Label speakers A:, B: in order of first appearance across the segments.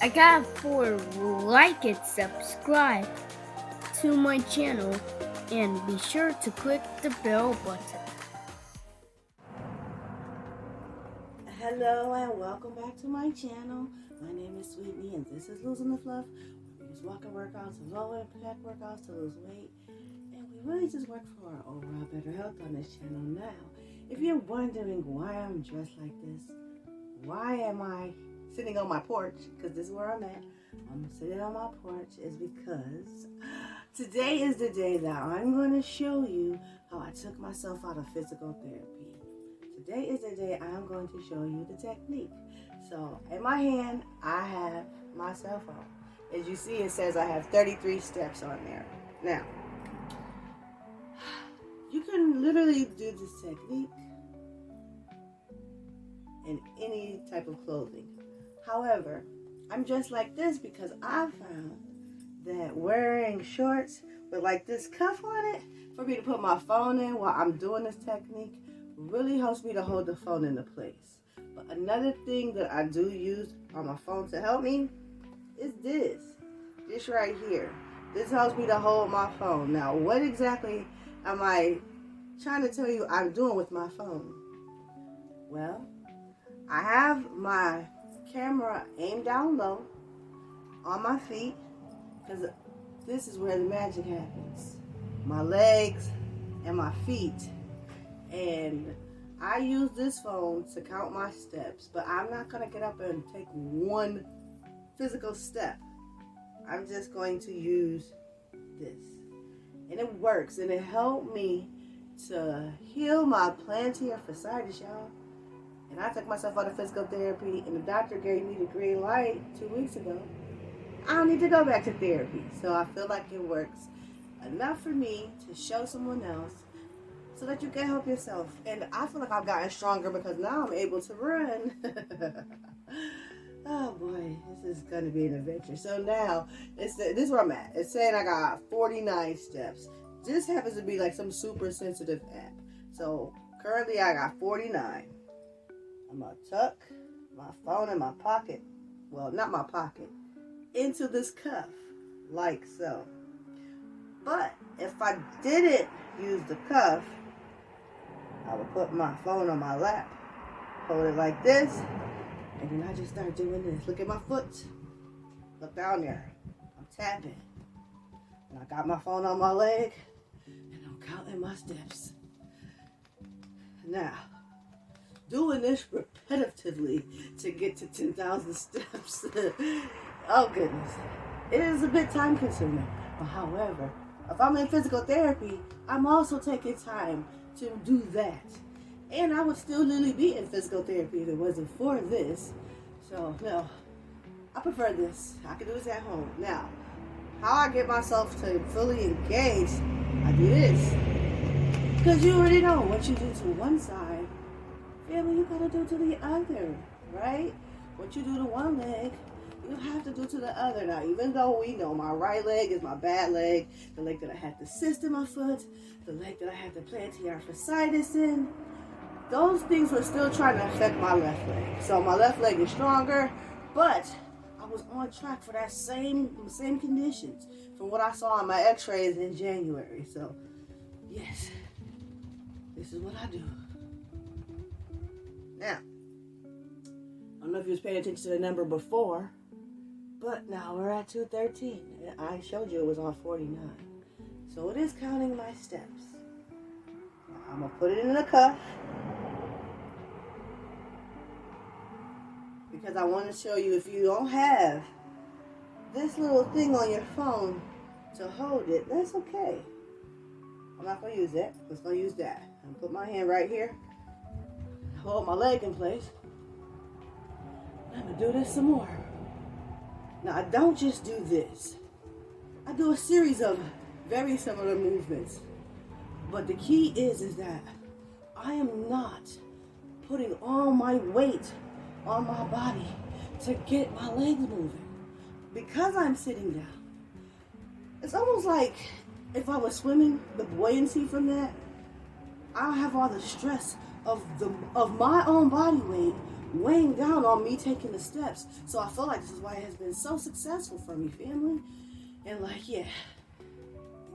A: I got for like and subscribe to my channel and be sure to click the bell button.
B: Hello and welcome back to my channel. My name is Sweetney and this is Losing the Fluff. We use walking workouts and low impact workouts to lose weight. And we really just work for our overall better health on this channel. Now, if you're wondering why I'm dressed like this, why am I sitting on my porch, because this is where I'm at. I'm sitting on my porch is because today is the day that I'm going to show you how I took myself out of physical therapy. Today is the day I'm going to show you the technique. So in my hand, I have my cell phone. As you see, it says I have 33 steps on there. Now, you can literally do this technique in any type of clothing. However, I'm dressed like this because I found that wearing shorts with like this cuff on it for me to put my phone in while I'm doing this technique really helps me to hold the phone into place. But another thing that I do use on my phone to help me is this right here. This helps me to hold my phone. Now, what exactly am I trying to tell you I'm doing with my phone? Well, I have my camera aimed down low on my feet because this is where the magic happens. My legs and my feet. And I use this phone to count my steps, but I'm not going to get up and take one physical step. I'm just going to use this. And it works, and it helped me to heal my plantar fasciitis, y'all. And I took myself out of physical therapy, and the doctor gave me the green light 2 weeks ago. I don't need to go back to therapy. So I feel like it works enough for me to show someone else so that you can help yourself. And I feel like I've gotten stronger because now I'm able to run. Oh boy, this is going to be an adventure. So now, this is where I'm at. It's saying I got 49 steps. This happens to be like some super sensitive app. So currently I got 49. I'm going to tuck my phone in my pocket. Well, not my pocket. Into this cuff. Like so. But if I didn't use the cuff, I would put my phone on my lap. Hold it like this. And then I just start doing this. Look at my foot. Look down there. I'm tapping. And I got my phone on my leg. And I'm counting my steps. Now, doing this repetitively to get to 10,000 steps. Oh goodness. It is a bit time consuming. But however, if I'm in physical therapy, I'm also taking time to do that. And I would still literally be in physical therapy if it wasn't for this. So no, I prefer this. I can do this at home. Now, how I get myself to fully engage, I do this. Because you already know what you do to one side, family, you gotta do to the other, right? What you do to one leg, you have to do to the other. Now, even though we know my right leg is my bad leg, the leg that I had the cyst in my foot, the leg that I had the plantar fasciitis in, those things were still trying to affect my left leg. So my left leg is stronger, but I was on track for that same conditions from what I saw on my x-rays in January. So, yes, this is what I do. Now, I don't know if you was paying attention to the number before, but now we're at 213. I showed you it was on 49. So it is counting my steps. Now I'm going to put it in the cuff because I want to show you if you don't have this little thing on your phone to hold it, that's okay. I'm not going to use that. I'm just going to use that. I'm going to put my hand right here, hold my leg in place. I'm going to do this some more. Now, I don't just do this. I do a series of very similar movements. But the key is that I am not putting all my weight on my body to get my legs moving. Because I'm sitting down, it's almost like if I was swimming, the buoyancy from that, I don't have all the stress of my own body weight weighing down on me taking the steps. So I feel like this is why it has been so successful for me, family. And like, yeah,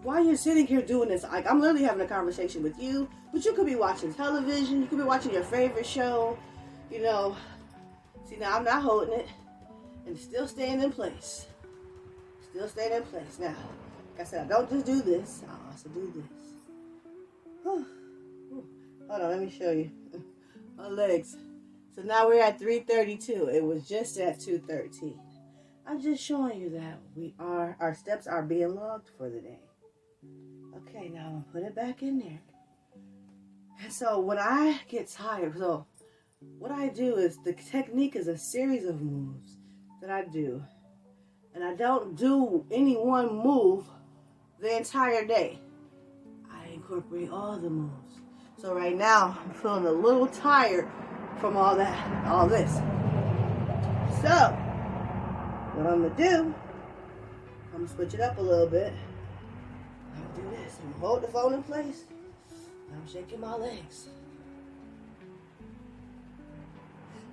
B: while you're sitting here doing this, like I'm literally having a conversation with you, but you could be watching television, you could be watching your favorite show, you know. See, now I'm not holding it and still staying in place. Still staying in place. Now, like I said, I don't just do this, I also do this. Whew. Hold on, let me show you my legs. So now we're at 332. It was just at 213. I'm just showing you that our steps are being logged for the day. Okay, now I'm gonna put it back in there. And so when I get tired, so what I do is the technique is a series of moves that I do. And I don't do any one move the entire day. I incorporate all the moves. So right now I'm feeling a little tired from all this. So what I'm gonna do, I'm gonna switch it up a little bit. I'm gonna do this. I'm gonna hold the phone in place. I'm shaking my legs.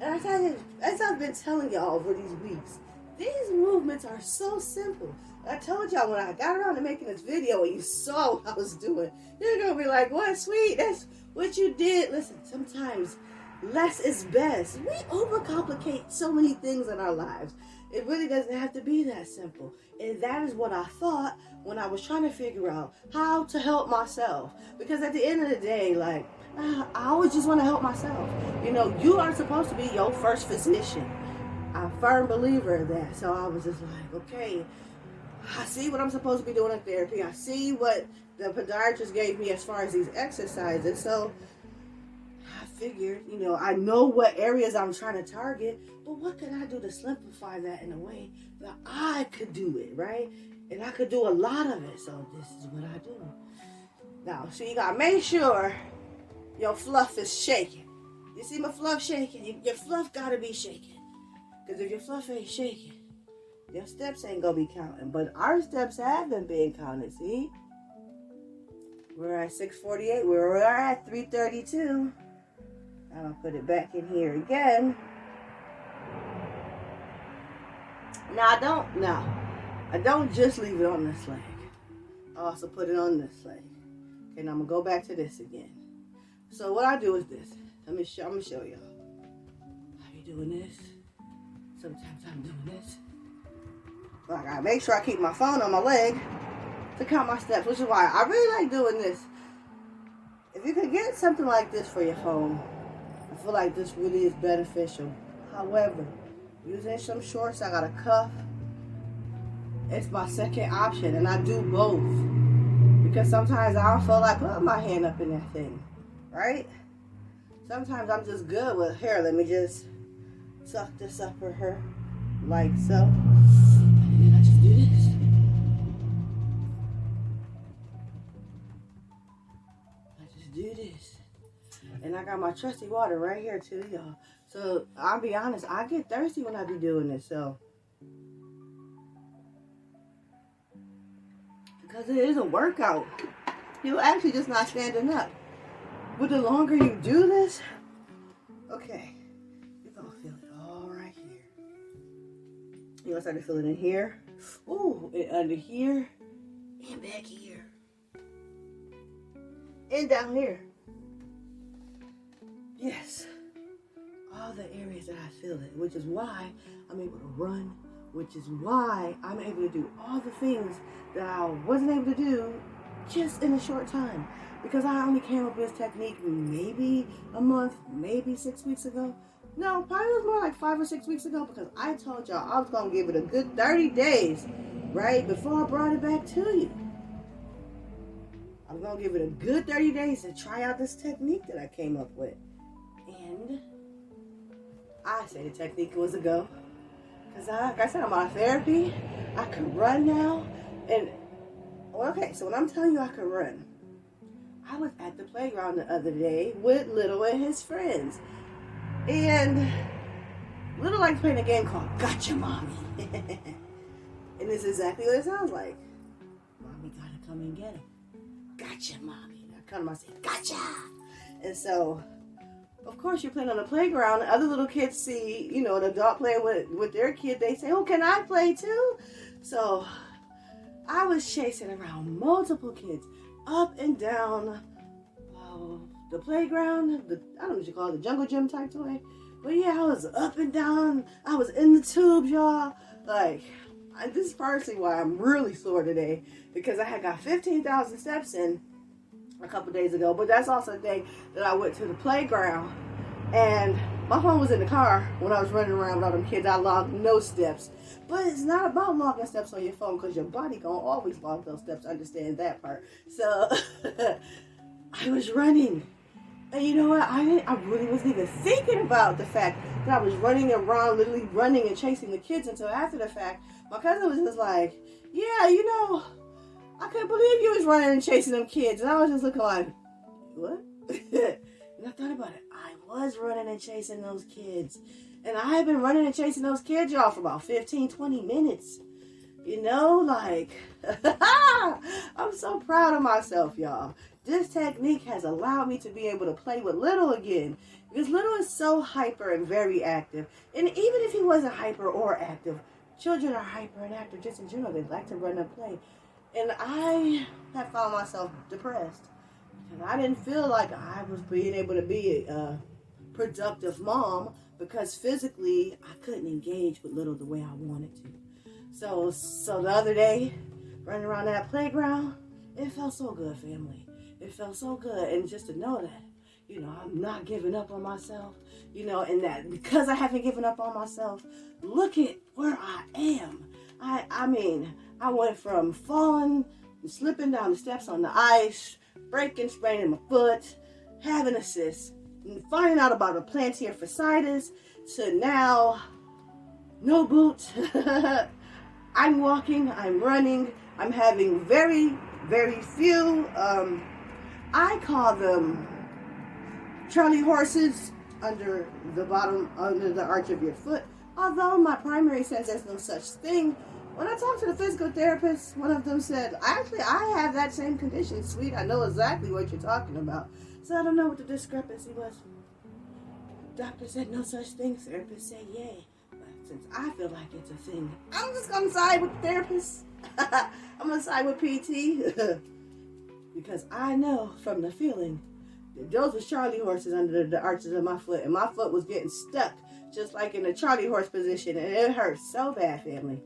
B: And I tell you, as I've been telling y'all over these weeks, these movements are so simple. I told y'all when I got around to making this video and you saw what I was doing, you're gonna be like, what, sweet, that's what you did. Listen, sometimes less is best. We overcomplicate so many things in our lives. It really doesn't have to be that simple. And that is what I thought when I was trying to figure out how to help myself. Because at the end of the day, like, I always just want to help myself. You know, you are supposed to be your first physician. I'm a firm believer of that. So I was just like, okay, I see what I'm supposed to be doing in therapy. I see what the podiatrist gave me as far as these exercises. So I figured, you know, I know what areas I'm trying to target, but what could I do to simplify that in a way that I could do it, right? And I could do a lot of it. So this is what I do. Now, so you gotta make sure your fluff is shaking. You see my fluff shaking? Your fluff gotta be shaking. Because if your fluff ain't shaking, your steps ain't gonna be counting. But our steps have been being counted, see? We're at 648. We're at 332. I'm gonna put it back in here again. Now I don't just leave it on this leg. I also put it on this leg. Okay, now I'm gonna go back to this again. So what I do is this. I'm gonna show y'all. How you doing this? Sometimes I'm doing this. But I gotta make sure I keep my phone on my leg to count my steps, which is why I really like doing this. If you could get something like this for your phone, I feel like this really is beneficial. However, using some shorts, I got a cuff. It's my second option, and I do both. Because sometimes I don't feel like putting my hand up in that thing, right? Sometimes I'm just good with hair. Let me just suck this up for her, like so. And then I just do this. I just do this. And I got my trusty water right here too, y'all. So I'll be honest, I get thirsty when I be doing this, so. Because it is a workout. You're actually just not standing up. But the longer you do this, okay, you're gonna feel it all right here. You're gonna start to feel it in here. Ooh, and under here. And back here. And down here. Yes. All the areas that I feel it, which is why I'm able to run, which is why I'm able to do all the things that I wasn't able to do just in a short time. Because I only came up with this technique maybe a month, maybe 6 weeks ago. No, probably was more like 5 or 6 weeks ago, because I told y'all I was going to give it a good 30 days, right, before I brought it back to you. I'm going to give it a good 30 days to try out this technique that I came up with. And I say the technique was a go. Because like I said, I'm out of therapy. I can run now. And, okay, so when I'm telling you I can run, I was at the playground the other day with Little and his friends. And Little likes playing a game called Gotcha Mommy. And it's exactly what it sounds like. Mommy gotta come and get him. Gotcha, Mommy. I come to my say, gotcha. And so of course, you're playing on the playground. Other little kids see, you know, an adult playing with their kid. They say, oh, can I play too? So I was chasing around multiple kids up and down the playground. I don't know what you call it, the jungle gym type toy. But yeah, I was up and down. I was in the tubes, y'all. Like, this is partially why I'm really sore today, because I had got 15,000 steps in a couple days ago. But that's also the day that I went to the playground, and my phone was in the car when I was running around with all them kids. I logged no steps. But it's not about logging steps on your phone, because your body gonna always log those steps. Understand that part. So I was running. And you know what? I really wasn't even thinking about the fact that I was running around, literally running and chasing the kids, until after the fact. My cousin was just like, yeah, you know, I couldn't believe you was running and chasing them kids. And I was just looking like, what? And I thought about it. I was running and chasing those kids. And I had been running and chasing those kids, y'all, for about 15, 20 minutes. You know, like, I'm so proud of myself, y'all. This technique has allowed me to be able to play with Little again. Because Little is so hyper and very active. And even if he wasn't hyper or active, children are hyper and active just in general. They like to run and play. And I have found myself depressed. And I didn't feel like I was being able to be a productive mom, because physically I couldn't engage with Little the way I wanted to. So the other day, running around that playground, it felt so good, family. It felt so good. And just to know that, you know, I'm not giving up on myself, you know, and that because I haven't given up on myself, look at where I am. I mean, I went from falling, slipping down the steps on the ice, breaking, spraining my foot, having a cyst, and finding out about a plantar fasciitis, to now, no boots. I'm walking, I'm running, I'm having very, very few, I call them Charlie horses under the bottom, under the arch of your foot. Although my primary says there's no such thing. When I talked to the physical therapist, one of them said, actually, I have that same condition, sweet. I know exactly what you're talking about. So I don't know what the discrepancy was. Doctor said no such thing. Therapist said yay. But since I feel like it's a thing, I'm just going to side with the therapist. I'm going to side with PT. Because I know from the feeling that those were Charlie horses under the arches of my foot. And my foot was getting stuck, just like in the Charlie horse position. And it hurts so bad, family.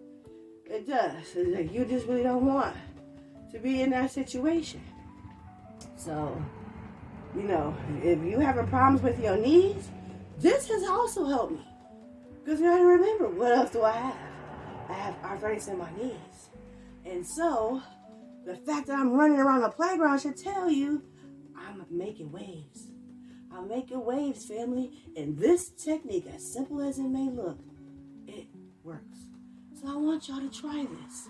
B: It does. It's like you just really don't want to be in that situation. So, you know, if you having problems with your knees, this has also helped me. Because you gotta remember, what else do I have? I have arthritis in my knees. And so, the fact that I'm running around the playground should tell you I'm making waves. I'm making waves, family. And this technique, as simple as it may look, it works. So I want y'all to try this.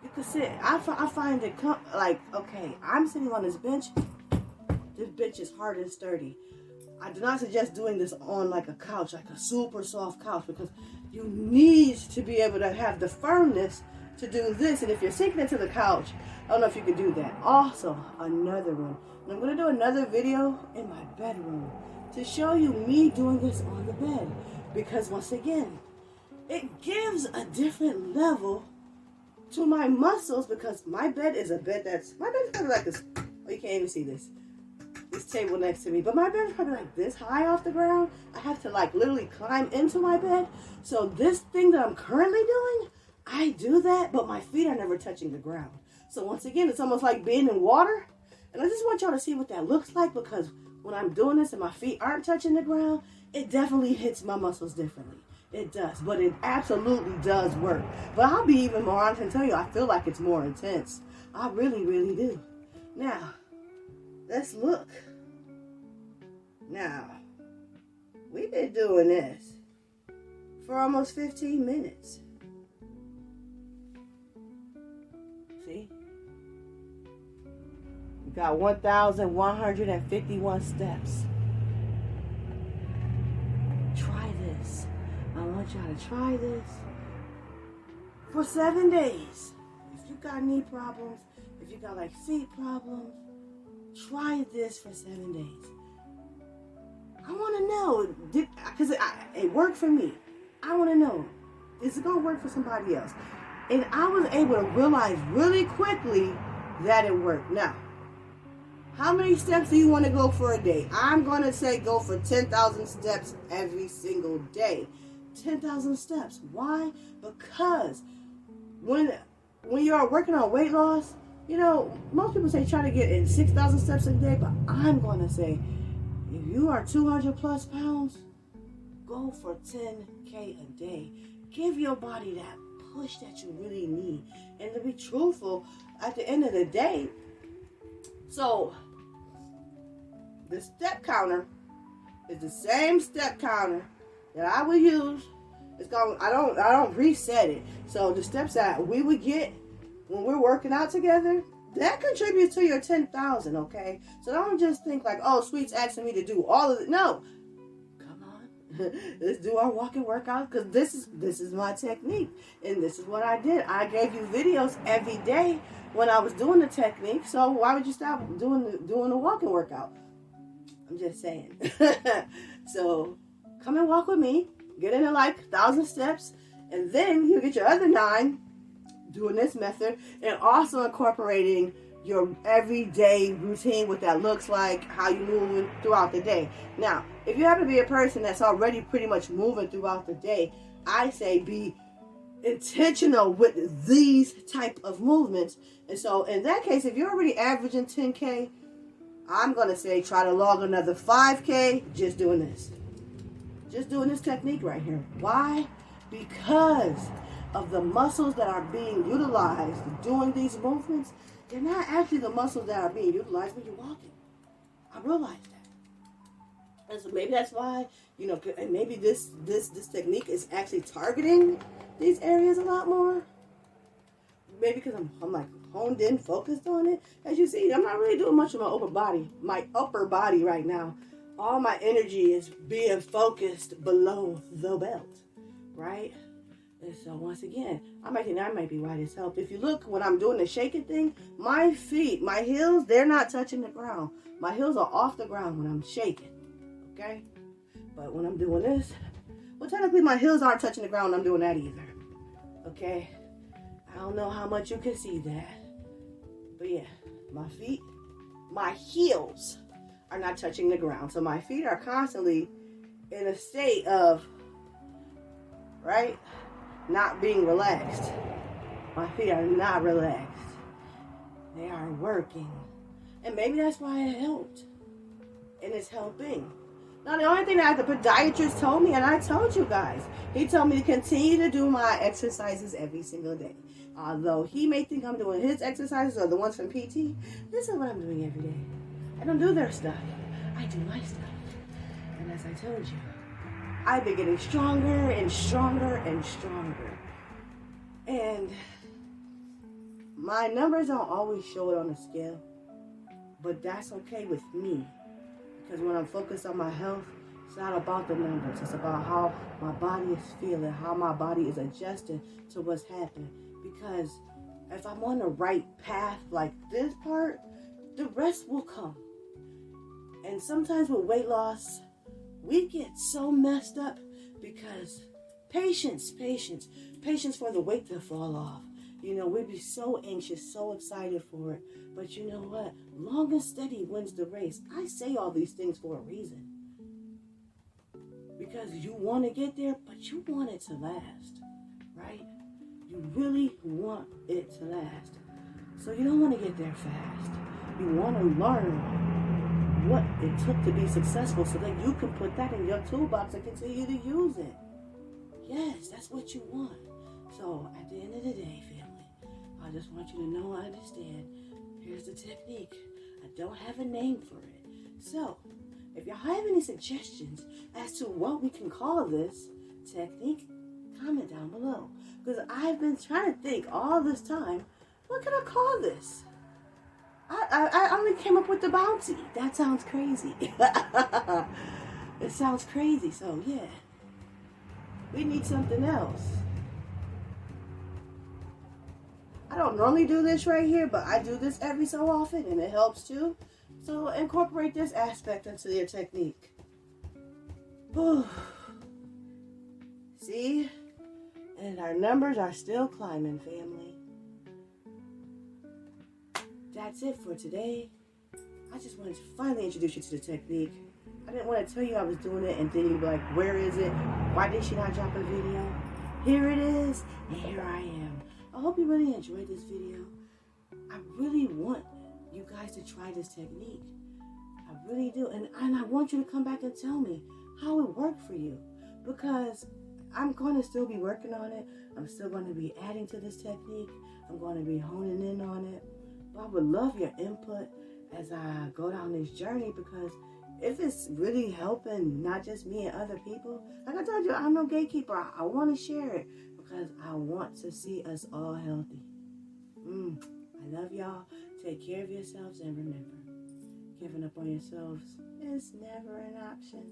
B: You can sit. I find it like, okay, I'm sitting on this bench. This bench is hard and sturdy. I do not suggest doing this on like a couch, like a super soft couch, because you need to be able to have the firmness to do this. And if you're sinking into the couch, I don't know if you can do that. Also, another one. And I'm going to do another video in my bedroom to show you me doing this on the bed. Because once again, it gives a different level to my muscles, because my bed is a bed that's, my bed's probably like this. Oh, you can't even see this. This table next to me. But my bed's probably like this high off the ground. I have to like literally climb into my bed. So this thing that I'm currently doing, I do that, but my feet are never touching the ground. So once again, it's almost like being in water. And I just want y'all to see what that looks like, because when I'm doing this and my feet aren't touching the ground, it definitely hits my muscles differently. It does, but it absolutely does work. But I'll be even more honest and tell you, I feel like it's more intense. I really, really do. Now, let's look. Now, we've been doing this for almost 15 minutes. See? We got 1,151 steps. Try this. I want y'all to try this for 7 days. If you got knee problems, if you got like feet problems, try this for 7 days. I want know, because it worked for me. I want to know, is it going to work for somebody else? And I was able to realize really quickly that it worked. Now, how many steps do you want to go for a day? I'm going to say go for 10,000 steps every single day. 10,000 steps. Why? Because when you're working on weight loss, you know, most people say try to get in 6,000 steps a day, but I'm going to say if you are 200 plus pounds, go for 10K a day. Give your body that push that you really need. And to be truthful, at the end of the day, so the step counter is the same step counter that I would use. It's going. I don't reset it. So the steps that we would get when we're working out together, that contributes to your 10,000. Okay. So don't just think like, oh, Sweet's asking me to do all of it. No. Come on. Let's do our walking workout, because this is my technique, and this is what I did. I gave you videos every day when I was doing the technique. So why would you stop doing the walking workout? I'm just saying. So come and walk with me. Get in like 1,000 steps. And then you get your other 9 doing this method. And also incorporating your everyday routine, what that looks like, how you move throughout the day. Now, if you happen to be a person that's already pretty much moving throughout the day, I say be intentional with these type of movements. And so in that case, if you're already averaging 10K, I'm going to say try to log another 5K just doing this. Just doing this technique right here. Why? Because of the muscles that are being utilized doing these movements. They're not actually the muscles that are being utilized when you're walking. I realize that. And so maybe that's why, you know, and maybe this technique is actually targeting these areas a lot more. Maybe because I'm like honed in, focused on it. As you see, I'm not really doing much of my upper body right now. All my energy is being focused below the belt, right? And so once again, that might be why this helped. If you look, when I'm doing the shaking thing, my feet, my heels, they're not touching the ground. My heels are off the ground when I'm shaking, okay? But when I'm doing this, well, technically my heels aren't touching the ground when I'm doing that either, okay? I don't know how much you can see that. But yeah, my feet, my heels are not touching the ground. So my feet are constantly in a state of, right, not being relaxed. My feet are not relaxed. They are working. And maybe that's why it helped. And it's helping. Now, the only thing that the podiatrist told me, and I told you guys, he told me to continue to do my exercises every single day. Although he may think I'm doing his exercises or the ones from PT, this is what I'm doing every day. I don't do their stuff. I do my stuff. And as I told you, I've been getting stronger and stronger and stronger. And my numbers don't always show it on the scale. But that's okay with me. Because when I'm focused on my health, it's not about the numbers. It's about how my body is feeling, how my body is adjusting to what's happening. Because if I'm on the right path like this part, the rest will come. And sometimes with weight loss, we get so messed up because patience for the weight to fall off. You know, we'd be so anxious, so excited for it. But you know what? Long and steady wins the race. I say all these things for a reason. Because you want to get there, but you want it to last, right? You really want it to last. So you don't want to get there fast. You want to learn what it took to be successful so that you can put that in your toolbox and continue to use it. Yes, that's what you want. So at the end of the day, family, I just want you to know and understand, here's the technique. I don't have a name for it. So if y'all have any suggestions as to what we can call this technique, comment down below. Because I've been trying to think all this time, what can I call this? I only came up with the bouncy. That sounds crazy. It sounds crazy, so yeah. We need something else. I don't normally do this right here, but I do this every so often, and it helps too. So incorporate this aspect into your technique. See? And our numbers are still climbing, family. That's it for today. I just wanted to finally introduce you to the technique. I didn't want to tell you I was doing it and then you'd be like, where is it? Why did she not drop a video? Here it is, and here I am. I hope you really enjoyed this video. I really want you guys to try this technique. I really do. And I want you to come back and tell me how it worked for you. Because I'm going to still be working on it. I'm still going to be adding to this technique. I'm going to be honing in on it. But I would love your input as I go down this journey, because if it's really helping not just me and other people, like I told you, I'm no gatekeeper. I want to share it because I want to see us all healthy. I love y'all. Take care of yourselves, and remember, giving up on yourselves is never an option.